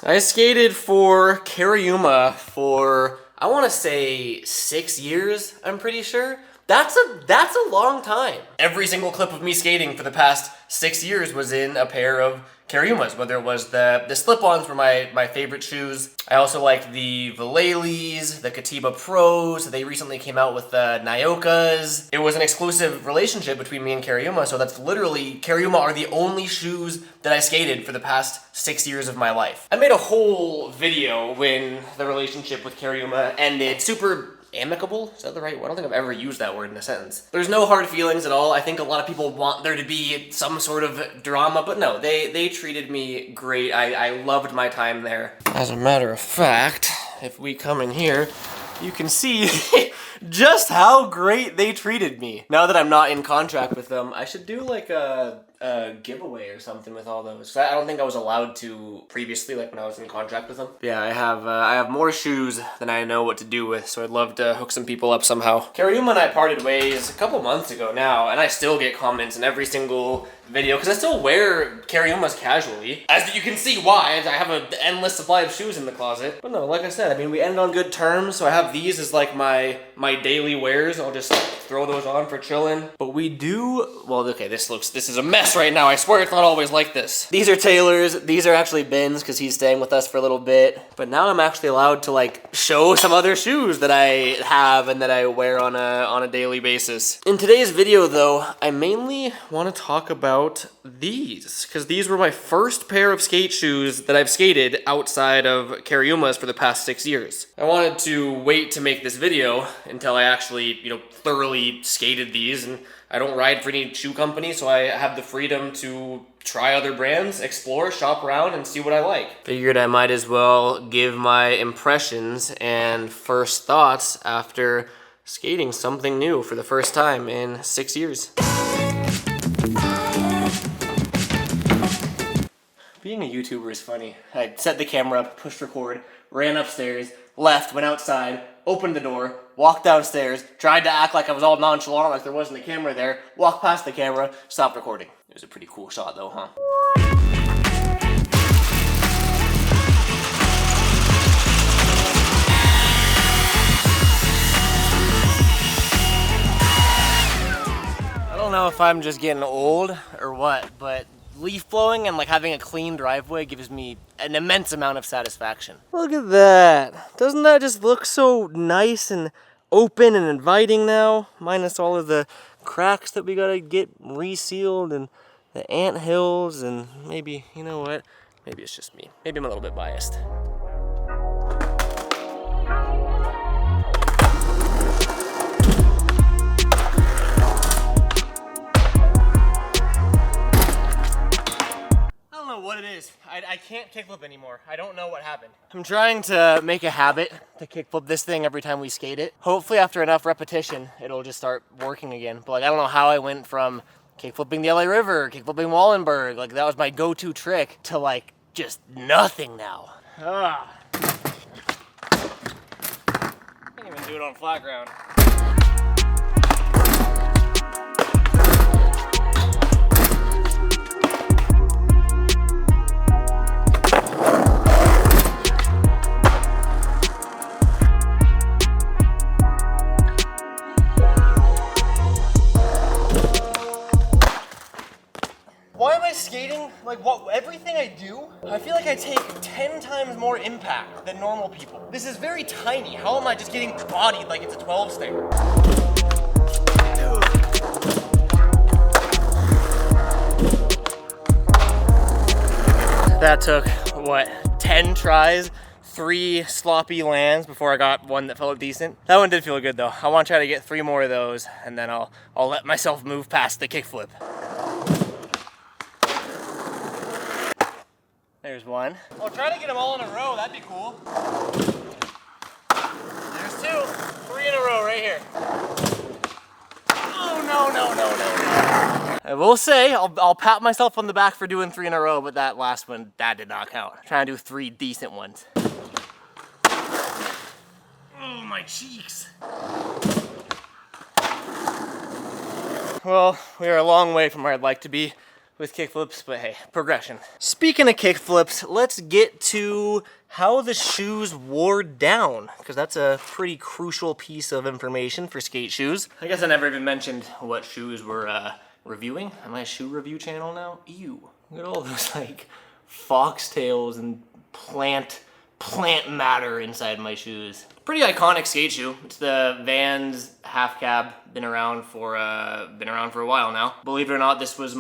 I skated for Cariuma for, I want to say 6 years, I'm pretty sure. That's a long time. Every single clip of me skating for the past 6 years was in a pair of Cariumas, whether it was the slip-ons were my favorite shoes. I also liked the Valelis, the Katiba Pros. They recently came out with the Nyokas. It was an exclusive relationship between me and Cariuma, so that's literally, Cariuma are the only shoes that I skated for the past 6 years of my life. I made a whole video when the relationship with Cariuma ended. Super amicable? Is that the right word? I don't think I've ever used that word in a sentence. There's no hard feelings at all. I think a lot of people want there to be some sort of drama, but no, they treated me great. I loved my time there. As a matter of fact, if we come in here, you can see just how great they treated me. Now that I'm not in contract with them, I should do like a giveaway or something with all those. I don't think I was allowed to previously, like when I was in contract with them. Yeah, I have more shoes than I know what to do with, so I'd love to hook some people up somehow. Cariuma and I parted ways a couple months ago now, and I still get comments in every single video because I still wear Cariumas casually. As you can see why, I have an endless supply of shoes in the closet. But no, like I said, I mean, we ended on good terms, so I have these as like my daily wears. I'll just throw those on for chilling. But we do, well, okay, this is a mess right now. I swear it's not always like this. These are Taylor's. These are actually Ben's because he's staying with us for a little bit. But now I'm actually allowed to like show some other shoes that I have and that I wear on a daily basis. In today's video though, I mainly want to talk about these because these were my first pair of skate shoes that I've skated outside of Cariumas for the past 6 years. I wanted to wait to make this video until I actually, thoroughly skated these, and I don't ride for any shoe company, so I have the freedom to try other brands, explore, shop around, and see what I like. Figured I might as well give my impressions and first thoughts after skating something new for the first time in 6 years. Being a YouTuber is funny. I set the camera up, pushed record, ran upstairs, left, went outside, opened the door, walked downstairs, tried to act like I was all nonchalant, like there wasn't a camera there, walked past the camera, stopped recording. It was a pretty cool shot though, huh? I don't know if I'm just getting old or what, but leaf blowing and like having a clean driveway gives me an immense amount of satisfaction. Look at that. Doesn't that just look so nice and open and inviting now? Minus all of the cracks that we gotta get resealed and the ant hills, and maybe, you know what? Maybe it's just me. Maybe I'm a little bit biased. What it is. I can't kickflip anymore. I don't know what happened. I'm trying to make a habit to kickflip this thing every time we skate it. Hopefully after enough repetition, it'll just start working again. But like, I don't know how I went from kickflipping the LA River, kickflipping Wallenberg, like that was my go-to trick, to like just nothing now. Can't even do it on flat ground. Why am I skating? Like everything I do, I feel like I take 10 times more impact than normal people. This is very tiny. How am I just getting bodied like it's a 12 stair? That took, what, 10 tries? 3 sloppy lands before I got one that felt decent. That one did feel good though. I want to try to get 3 more of those, and then I'll let myself move past the kickflip. There's one. I'll try to get them all in a row, that'd be cool. There's 2. 3 in a row right here. Oh, no. I will say, I'll pat myself on the back for doing 3 in a row, but that last one, that did not count. I'm trying to do 3 decent ones. Oh, my cheeks. Well, we are a long way from where I'd like to be, with kickflips, but hey, progression. Speaking of kickflips, let's get to how the shoes wore down, because that's a pretty crucial piece of information for skate shoes. I guess I never even mentioned what shoes we're reviewing. Am I a shoe review channel now? Ew. Look at all those like foxtails and plant matter inside my shoes. Pretty iconic skate shoe. It's the Vans half cab. Been around for a while now. Believe it or not, this was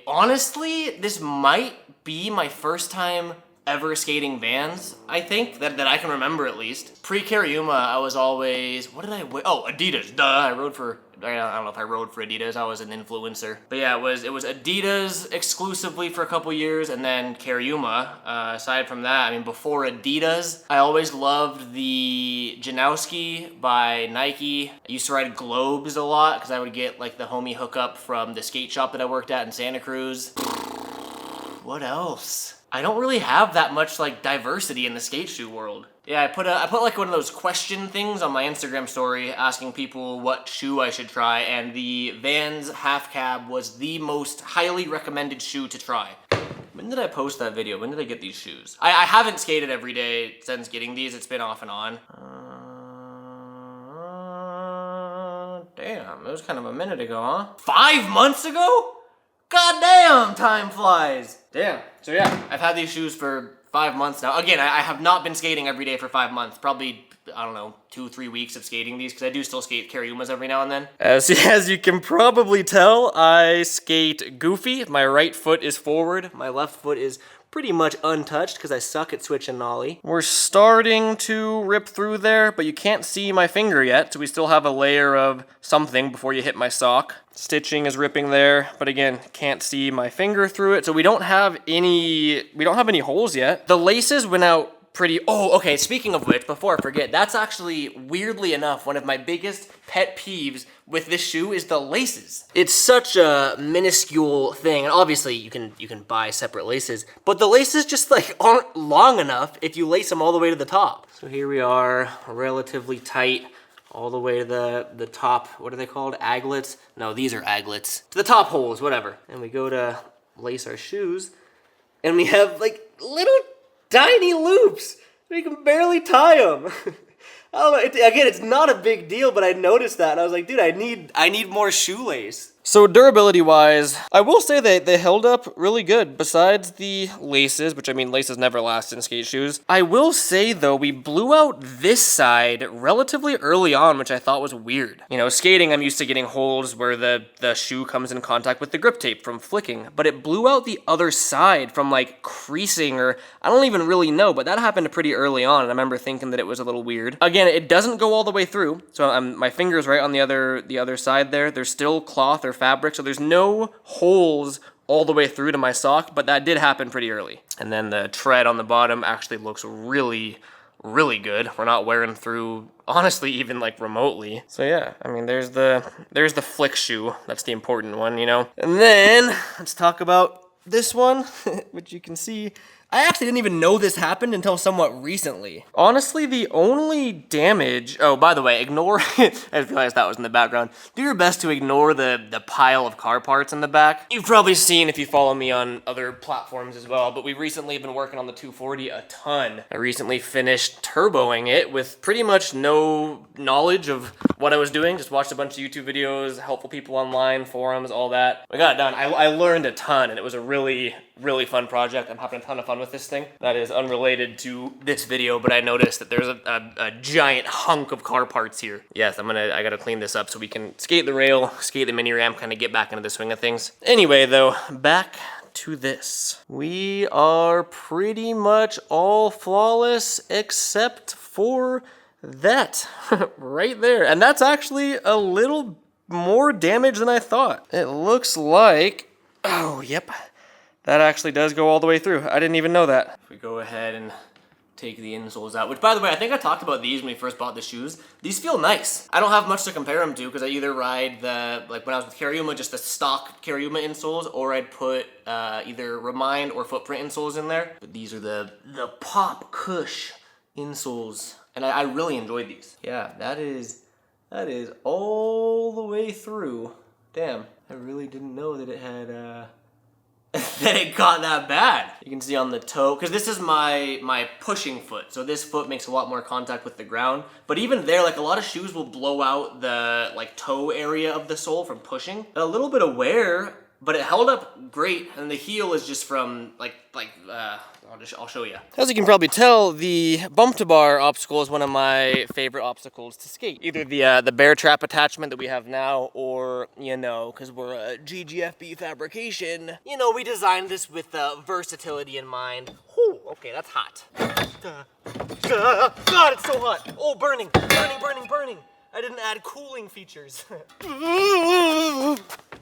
honestly, this might be my first time ever skating Vans, I think, that I can remember at least. Pre-Cariuma, I was always, what did I wear? Oh, Adidas, duh. I don't know if I rode for Adidas, I was an influencer. But yeah, it was Adidas exclusively for a couple years, and then Cariuma. Aside from that, I mean, before Adidas, I always loved the Janowski by Nike. I used to ride Globes a lot, because I would get like the homie hookup from the skate shop that I worked at in Santa Cruz. What else? I don't really have that much like diversity in the skate shoe world. Yeah, I put like one of those question things on my Instagram story asking people what shoe I should try, and the Vans half cab was the most highly recommended shoe to try. When did I post that video? When did I get these shoes? I haven't skated every day since getting these. It's been off and on. Damn, it was kind of a minute ago, huh? 5 months ago? God damn, time flies. Damn. So yeah, I've had these shoes for 5 months now. Again, I have not been skating every day for 5 months. Probably, I don't know, 2-3 weeks of skating these, because I do still skate Cariumas every now and then. As you can probably tell, I skate goofy. My right foot is forward. My left foot is pretty much untouched because I suck at switch and nollie. We're starting to rip through there, but you can't see my finger yet, so we still have a layer of something before you hit my sock. Stitching is ripping there, but again, can't see my finger through it, so we don't have any holes yet. The laces went out pretty, oh, okay, speaking of which, before I forget, that's actually, weirdly enough, one of my biggest pet peeves with this shoe is the laces. It's such a minuscule thing, and obviously you can buy separate laces, but the laces just like aren't long enough if you lace them all the way to the top. So here we are, relatively tight, all the way to the top, what are they called, aglets? No, these are aglets. To the top holes, whatever. And we go to lace our shoes, and we have like little tiny loops. We can barely tie them. I don't know. Again, it's not a big deal, but I noticed that, and I was like, dude, I need more shoelace. So durability-wise, I will say they held up really good. Besides the laces, which I mean, laces never last in skate shoes. I will say though, we blew out this side relatively early on, which I thought was weird. You know, skating, I'm used to getting holes where the shoe comes in contact with the grip tape from flicking, but it blew out the other side from like creasing, or I don't even really know, but that happened pretty early on, and I remember thinking that it was a little weird. Again, it doesn't go all the way through, so my finger's right on the other side there. There's still cloth or fabric, so there's no holes all the way through to my sock, but that did happen pretty early. And then the tread on the bottom actually looks really, really good. We're not wearing through, honestly, even like remotely. So yeah, I mean, there's the flick shoe. That's the important one, you know? And then let's talk about this one, which you can see. I actually didn't even know this happened until somewhat recently. Honestly, the only damage, oh, by the way, ignore, I just realized that was in the background. Do your best to ignore the pile of car parts in the back. You've probably seen if you follow me on other platforms as well, but we recently have been working on the 240 a ton. I recently finished turboing it with pretty much no knowledge of what I was doing. Just watched a bunch of YouTube videos, helpful people online, forums, all that. We got it done. I learned a ton, and it was a really, really fun project. I'm having a ton of fun with this thing. That is unrelated to this video, but I noticed that there's a giant hunk of car parts here. Yes, I gotta clean this up so we can skate the rail, skate the mini ramp, kind of get back into the swing of things. Anyway though, back to this. We are pretty much all flawless except for that right there. And that's actually a little more damage than I thought. It looks like, oh, yep. That actually does go all the way through. I didn't even know that. If we go ahead and take the insoles out, which by the way, I think I talked about these when we first bought the shoes. These feel nice. I don't have much to compare them to because I either ride like when I was with Cariuma, just the stock Cariuma insoles, or I'd put either Remind or Footprint insoles in there. But these are the Pop Cush insoles, and I really enjoyed these. Yeah, that is all the way through. Damn, I really didn't know that it had that it got that bad. You can see on the toe, because this is my pushing foot, so this foot makes a lot more contact with the ground. But even there, like a lot of shoes will blow out the like toe area of the sole from pushing. A little bit of wear, but it held up great, and the heel is just from I'll show you. As you can probably tell, the bump to bar obstacle is one of my favorite obstacles to skate. Either the bear trap attachment that we have now, or, you know, because we're a GGFB fabrication, you know, we designed this with versatility in mind. Whew, okay, that's hot. God, it's so hot. Oh, burning. I didn't add cooling features.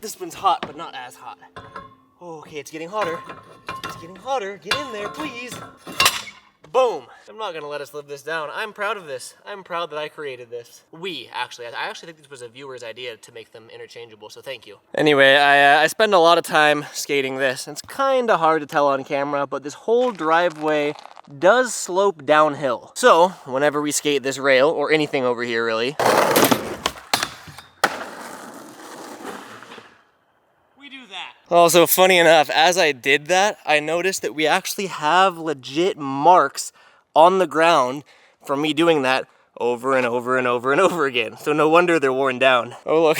This one's hot, but not as hot. Oh, okay, it's getting hotter. It's getting hotter. Get in there, please. Boom. I'm not gonna let us live this down. I'm proud of this. I'm proud that I created this. I actually think this was a viewer's idea to make them interchangeable, so thank you. Anyway, I spend a lot of time skating this. It's kind of hard to tell on camera, but this whole driveway does slope downhill. So, whenever we skate this rail, or anything over here really, also, funny enough, as I did that, I noticed that we actually have legit marks on the ground from me doing that over and over and over and over again. So no wonder they're worn down. Oh look,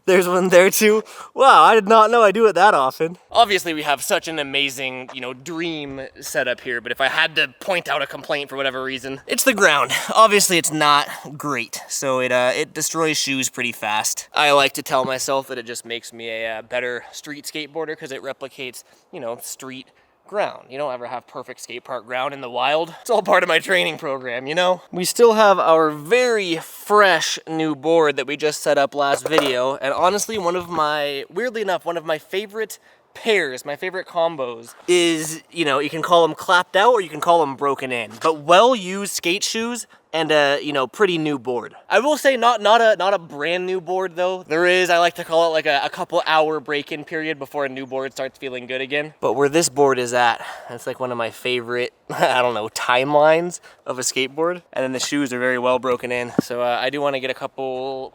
there's one there too. Wow, I did not know I do it that often. Obviously we have such an amazing, you know, dream setup here, but if I had to point out a complaint for whatever reason, it's the ground. Obviously it's not great, so it destroys shoes pretty fast. I like to tell myself that it just makes me a better street skateboarder because it replicates, you know, street ground. You don't ever have perfect skate park ground in the wild. It's all part of my training program, you know? We still have our very fresh new board that we just set up last video, and honestly, weirdly enough, one of my favorite pairs, my favorite combos is, you know, you can call them clapped out or you can call them broken in, but well-used skate shoes and a, you know, pretty new board. I will say not a brand new board though. There is, I like to call it like a couple hour break-in period before a new board starts feeling good again. But where this board is at, it's like one of my favorite, I don't know, timelines of a skateboard. And then the shoes are very well broken in. So I do want to get a couple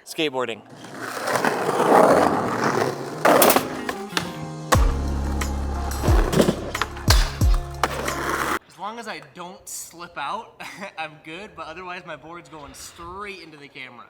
skateboarding. As long as I don't slip out, I'm good, but otherwise my board's going straight into the camera.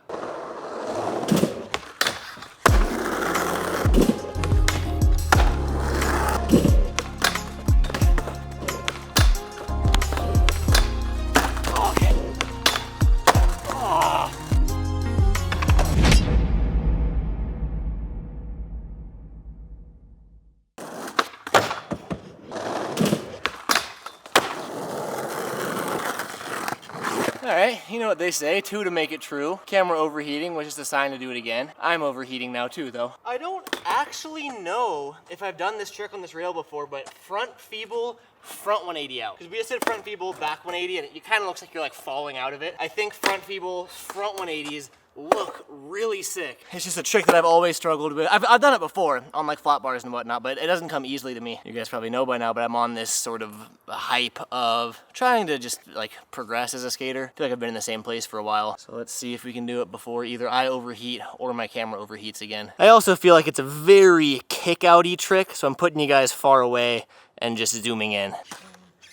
Alright, you know what they say, two to make it true. Camera overheating was just a sign to do it again. I'm overheating now too, though. I don't actually know if I've done this trick on this rail before, but front feeble, front 180 out. Because we just did front feeble, back 180, and it kind of looks like you're like falling out of it. I think front feeble, front 180s look really sick. It's just a trick that I've always struggled with. I've done it before on like flat bars and whatnot, but it doesn't come easily to me. You guys probably know by now, but I'm on this sort of hype of trying to just like progress as a skater. I feel like I've been in the same place for a while. So let's see if we can do it before either I overheat or my camera overheats again. I also feel like it's a very kick-outy trick, so I'm putting you guys far away and just zooming in.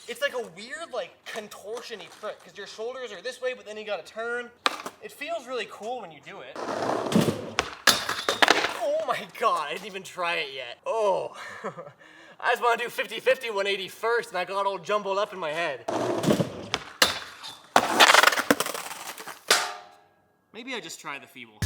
It's like a weird, like, contortion-y trick, because your shoulders are this way, but then you gotta turn. It feels really cool when you do it. Oh my god, I didn't even try it yet. Oh. I just want to do 50-50 180 first, and I got all jumbled up in my head. Maybe I just try the feeble.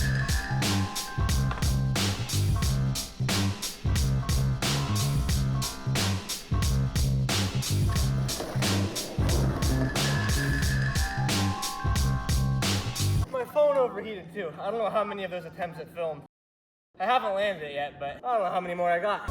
My phone overheated too. I don't know how many of those attempts it filmed. I haven't landed it yet, but I don't know how many more I got.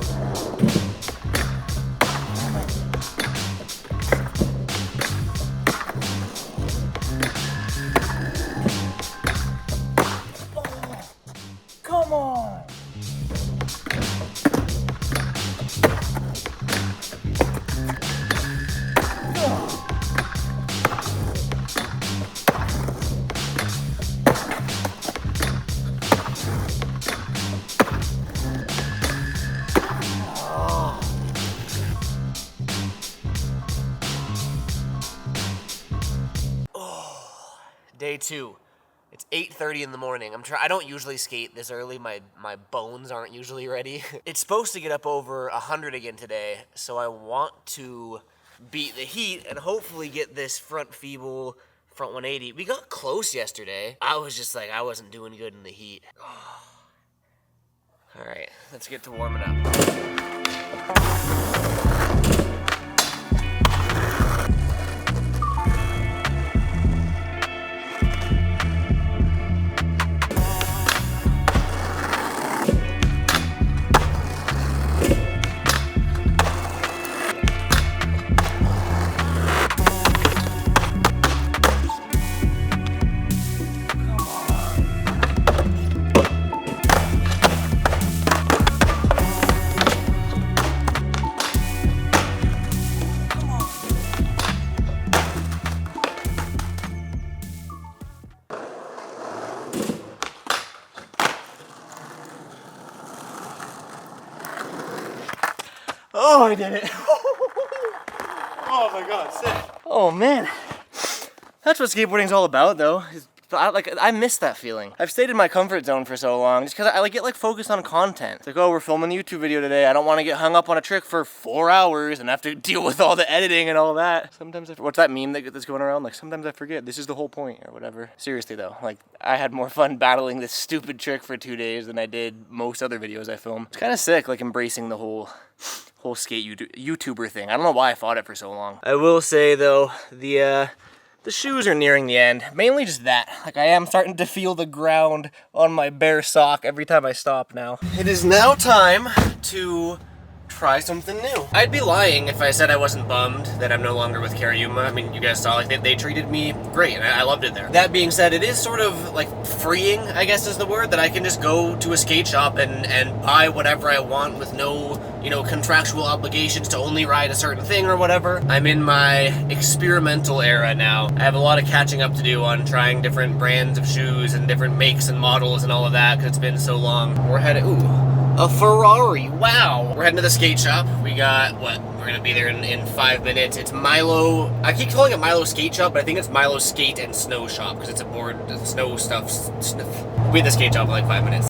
Oh, come on! Day 2. It's 8:30 in the morning. I don't usually skate this early. My bones aren't usually ready. It's supposed to get up over 100 again today, so I want to beat the heat and hopefully get this front 180. We got close yesterday. I was just like, I wasn't doing good in the heat. All right, let's get to warming up. Oh, I did it. Oh my God, sick. Oh man. That's what skateboarding's all about though. I miss that feeling. I've stayed in my comfort zone for so long just because I get focused on content. It's like, oh, we're filming a YouTube video today. I don't want to get hung up on a trick for 4 hours and have to deal with all the editing and all that. Sometimes, what's that meme that's going around? Like, sometimes I forget this is the whole point or whatever. Seriously though, like I had more fun battling this stupid trick for 2 days than I did most other videos I film. It's kind of sick, like embracing the whole skate YouTuber thing. I don't know why I fought it for so long. I will say though, the shoes are nearing the end. Mainly just that. Like I am starting to feel the ground on my bare sock every time I stop now. It is now time to try something new. I'd be lying if I said I wasn't bummed that I'm no longer with Cariuma. I mean, you guys saw, like, they treated me great, and I loved it there. That being said, it is sort of, like, freeing, I guess is the word, that I can just go to a skate shop and buy whatever I want with no, you know, contractual obligations to only ride a certain thing or whatever. I'm in my experimental era now. I have a lot of catching up to do on trying different brands of shoes and different makes and models and all of that, because it's been so long. We're headed, a Ferrari, wow. We're heading to the skate shop. We got, we're gonna be there in 5 minutes. It's Milo, I keep calling it Milo Skate Shop, but I think it's Milo Skate and Snow Shop, because it's a board, snow stuff. We'll be at the skate shop in like 5 minutes.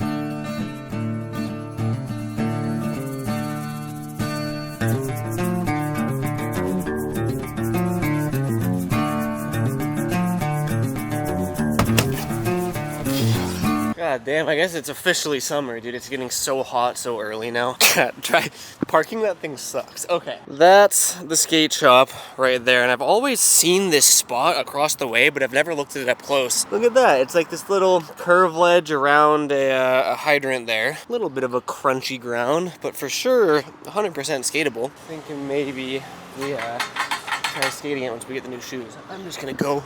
God damn, I guess it's officially summer, dude. It's getting so hot so early now. Try parking that thing sucks. Okay. That's the skate shop right there, and I've always seen this spot across the way, but I've never looked at it up close. Look at that. It's like this little curve ledge around a hydrant there. A little bit of a crunchy ground, but for sure 100% skatable. Thinking maybe we try skating it once we get the new shoes. I'm just gonna go.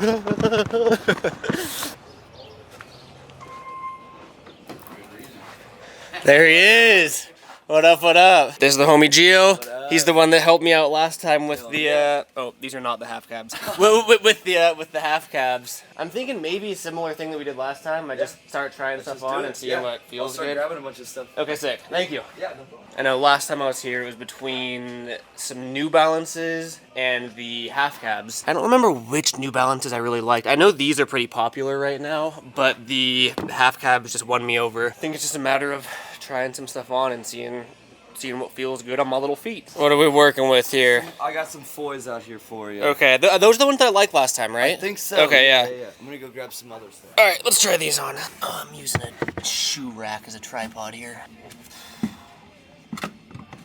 There he is. What up, what up? This is the homie Gio. He's the one that helped me out last time with the, oh, these are not the half cabs. with the half cabs. I'm thinking maybe a similar thing that we did last time. I just start trying stuff on and seeing what feels good. Grabbing a bunch of stuff. Okay, sick. Thank you. Yeah, no problem. I know last time I was here, it was between some New Balances and the half cabs. I don't remember which New Balances I really liked. I know these are pretty popular right now, but the half cabs just won me over. I think it's just a matter of trying some stuff on and seeing what feels good on my little feet. What are we working with here? I got some foils out here for you. Okay, those are the ones that I liked last time, right? I think so. Okay, yeah. I'm gonna go grab some other stuff. All right, let's try these on. Oh, I'm using a shoe rack as a tripod here.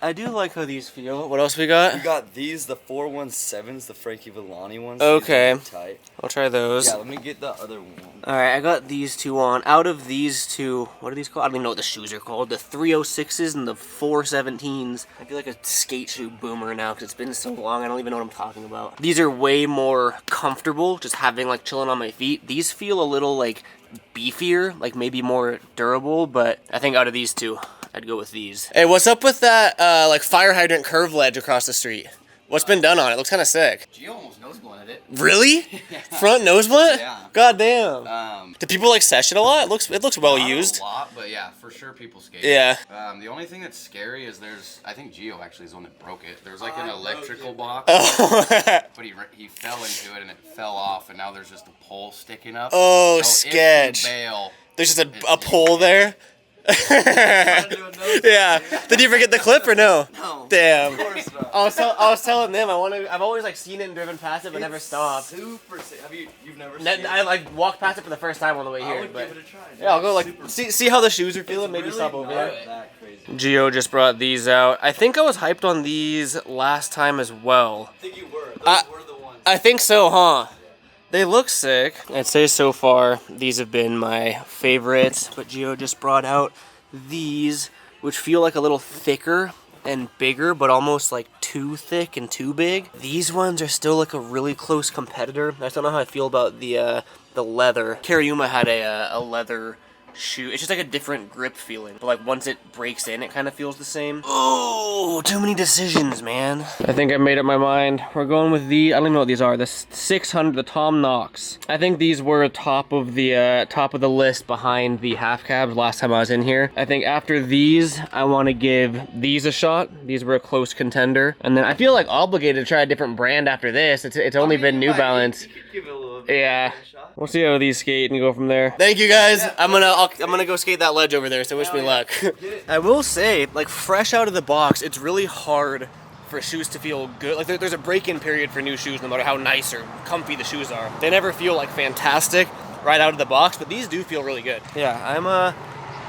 I do like how these feel. What else we got? We got these, the 417s, the Frankie Villani ones. Okay. Tight. I'll try those. Yeah, let me get the other one. Alright, I got these two on. Out of these two, what are these called? I don't even know what the shoes are called. The 306s and the 417s. I feel like a skate shoe boomer now because it's been so long. I don't even know what I'm talking about. These are way more comfortable, just having like chilling on my feet. These feel a little like beefier, like maybe more durable, but I think out of these two, I'd go with these. Hey, what's up with that like fire hydrant curve ledge across the street? What's been done on it? Looks kind of sick. Gio almost nose blunted it. Really? Yeah. Front nose blunt? Yeah. God damn. Do people like sesh it a lot? It looks well used. A lot, but yeah, for sure people skate. Yeah. The only thing that's scary is I think Gio actually is the one that broke it. There's like an electrical box. Oh. But he fell into it and it fell off, and now there's just a pole sticking up. Oh, so sketch. If you bail, there's just a pole there. Yeah. Did you forget the clip or no? No. Damn. Of course not. I was telling them I've always like seen it and driven past it but never stopped. Super sick. You've never seen I like walked past it for the first time on the way here. I would but give it a try. yeah, I'll go like see how the shoes are feeling. Maybe really stop over not there. that crazy. Gio just brought these out. I think I was hyped on these last time as well. I think you were. Those were the ones. I think so, huh? They look sick. I'd say so far these have been my favorites, but Gio just brought out these, which feel like a little thicker and bigger, but almost like too thick and too big. These ones are still like a really close competitor. I just don't know how I feel about the leather. Cariuma had a leather shoe. It's just like a different grip feeling, but like once it breaks in, it kind of feels the same. Oh, too many decisions, man. I think I made up my mind. We're going with I don't even know what these are. The 600, the Tom Knox. I think these were top of the list behind the half cabs last time I was in here. I think after these, I want to give these a shot. These were a close contender, and then I feel like obligated to try a different brand after this. It's only been New Balance. Yeah. We'll see how these skate and go from there. Thank you guys. I'm gonna go skate that ledge over there, so wish me luck. I will say, like fresh out of the box, it's really hard for shoes to feel good. Like there's a break-in period for new shoes no matter how nice or comfy the shoes are. They never feel like fantastic right out of the box, but these do feel really good. Yeah,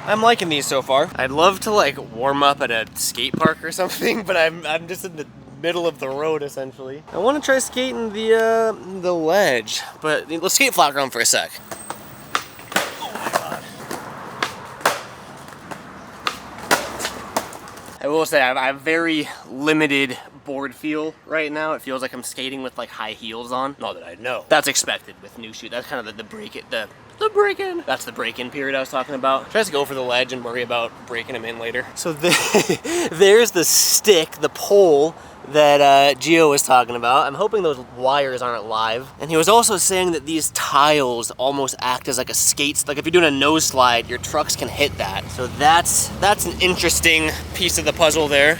I'm liking these so far. I'd love to like warm up at a skate park or something, but I'm just in the middle of the road essentially. I want to try skating the ledge, but let's skate flat ground for a sec. Oh my god. I will say I have very limited board feel right now. It feels like I'm skating with like high heels on. Not that I know. That's expected with new shoes. That's kind of the break-in. That's the break-in period I was talking about. Try to go for the ledge and worry about breaking them in later. So there's the stick, the pole that Gio was talking about. I'm hoping those wires aren't live. And he was also saying that these tiles almost act as like a skate. Like if you're doing a nose slide, your trucks can hit that. So that's an interesting piece of the puzzle there.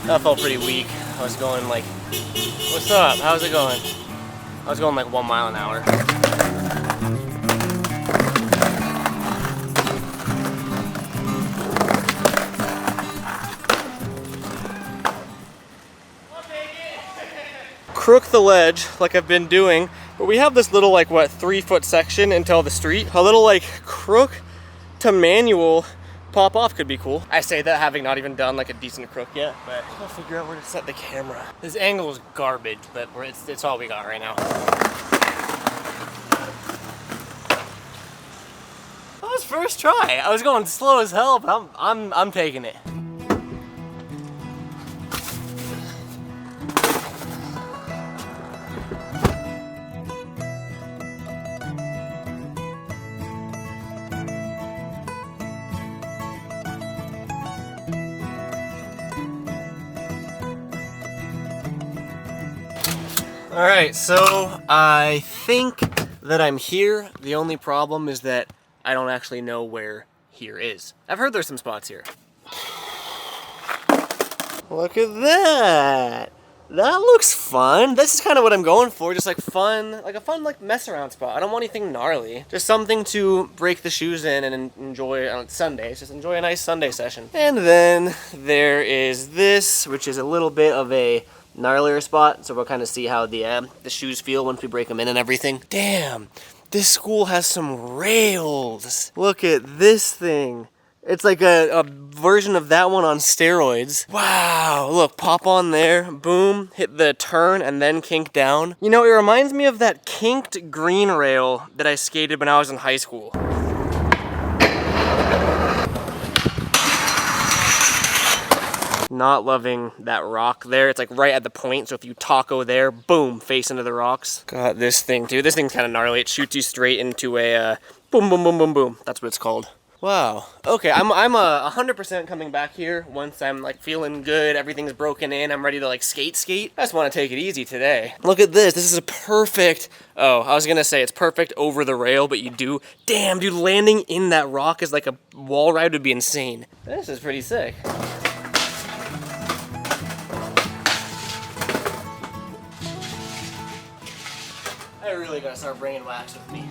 That felt pretty weak. I was going like, what's up? How's it going? I was going like 1 mile an hour. Crook the ledge like I've been doing, but we have this little like 3-foot section until the street. A little like crook to manual pop off could be cool. I say that having not even done like a decent crook yet, but I'll figure out where to set the camera. This angle is garbage, but it's all we got right now. That was first try. I was going slow as hell, but I'm taking it. All right, so I think that I'm here. The only problem is that I don't actually know where here is. I've heard there's some spots here. Look at that. That looks fun. This is kind of what I'm going for, just like fun, like a fun like mess around spot. I don't want anything gnarly. Just something to break the shoes in and enjoy on Sundays. Just enjoy a nice Sunday session. And then there is this, which is a little bit of a gnarlier spot, so we'll kind of see how the shoes feel once we break them in and everything. Damn, this school has some rails. Look at this thing. It's like a version of that one on steroids. Wow, look, pop on there, boom, hit the turn and then kink down. You know, it reminds me of that kinked green rail that I skated when I was in high school. Not loving that rock there. It's like right at the point, so if you taco there, boom, face into the rocks. Got this thing too. This thing's kind of gnarly. It shoots you straight into a boom, boom, boom, boom, boom. That's what it's called. Wow. Okay, I'm 100% coming back here once I'm like feeling good, everything's broken in, I'm ready to like skate. I just want to take it easy today. Look at this. This is a perfect, oh, I was gonna say it's perfect over the rail, but you do, damn dude, landing in that rock is like a wall ride would be insane. This is pretty sick. I really gotta start bringing wax with me.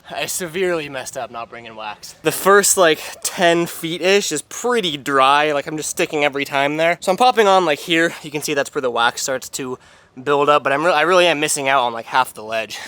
I severely messed up not bringing wax. The first like 10 feet-ish is pretty dry, like I'm just sticking every time there. So I'm popping on like here, you can see that's where the wax starts to build up, but I really am missing out on like half the ledge.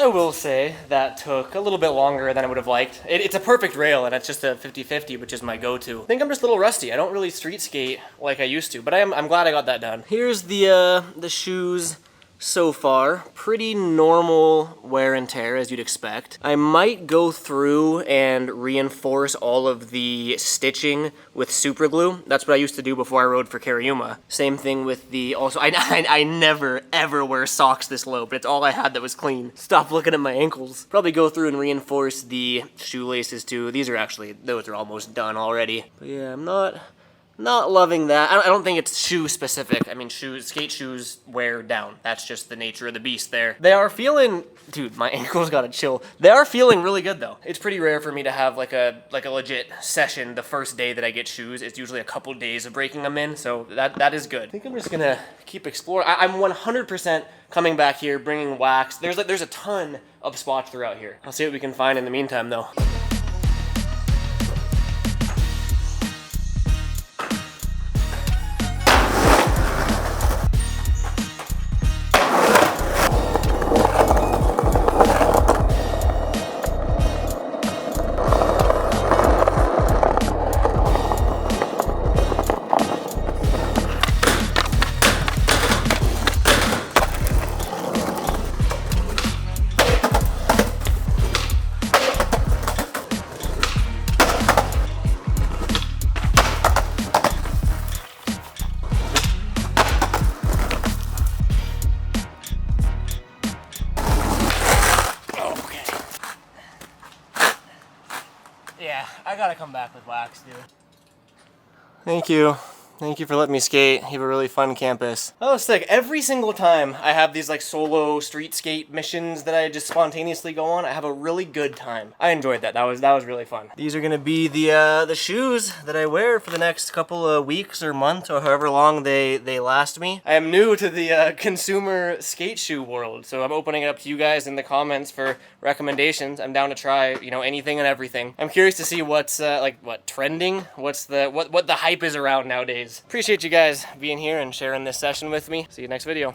I will say that took a little bit longer than I would have liked. It's a perfect rail and it's just a 50-50, which is my go-to. I think I'm just a little rusty. I don't really street skate like I used to, but I'm glad I got that done. Here's the shoes so far. Pretty normal wear and tear as you'd expect. I might go through and reinforce all of the stitching with super glue. That's what I used to do before I rode for Cariuma. Same thing with the, also, I never ever wear socks this low, but it's all I had that was clean. Stop looking at my ankles. Probably go through and reinforce the shoelaces too. These are actually, those are almost done already. But yeah, I'm not loving that. I don't think it's shoe specific. I mean, skate shoes wear down. That's just the nature of the beast there. They are feeling, dude, my ankles gotta chill. They are feeling really good though. It's pretty rare for me to have like a legit session the first day that I get shoes. It's usually a couple days of breaking them in, so that is good. I think I'm just gonna keep exploring. I'm 100% coming back here, bringing wax. There's a ton of spots throughout here. I'll see what we can find in the meantime though. Yeah, I gotta come back with wax, dude. Thank you. Thank you for letting me skate. You have a really fun campus. Oh, sick. Every single time I have these like solo street skate missions that I just spontaneously go on, I have a really good time. I enjoyed that. That was really fun. These are gonna be the shoes that I wear for the next couple of weeks or months or however long they last me. I am new to the consumer skate shoe world, so I'm opening it up to you guys in the comments for recommendations. I'm down to try, you know, anything and everything. I'm curious to see what's what trending, what the hype is around nowadays. Appreciate you guys being here and sharing this session with me. See you next video.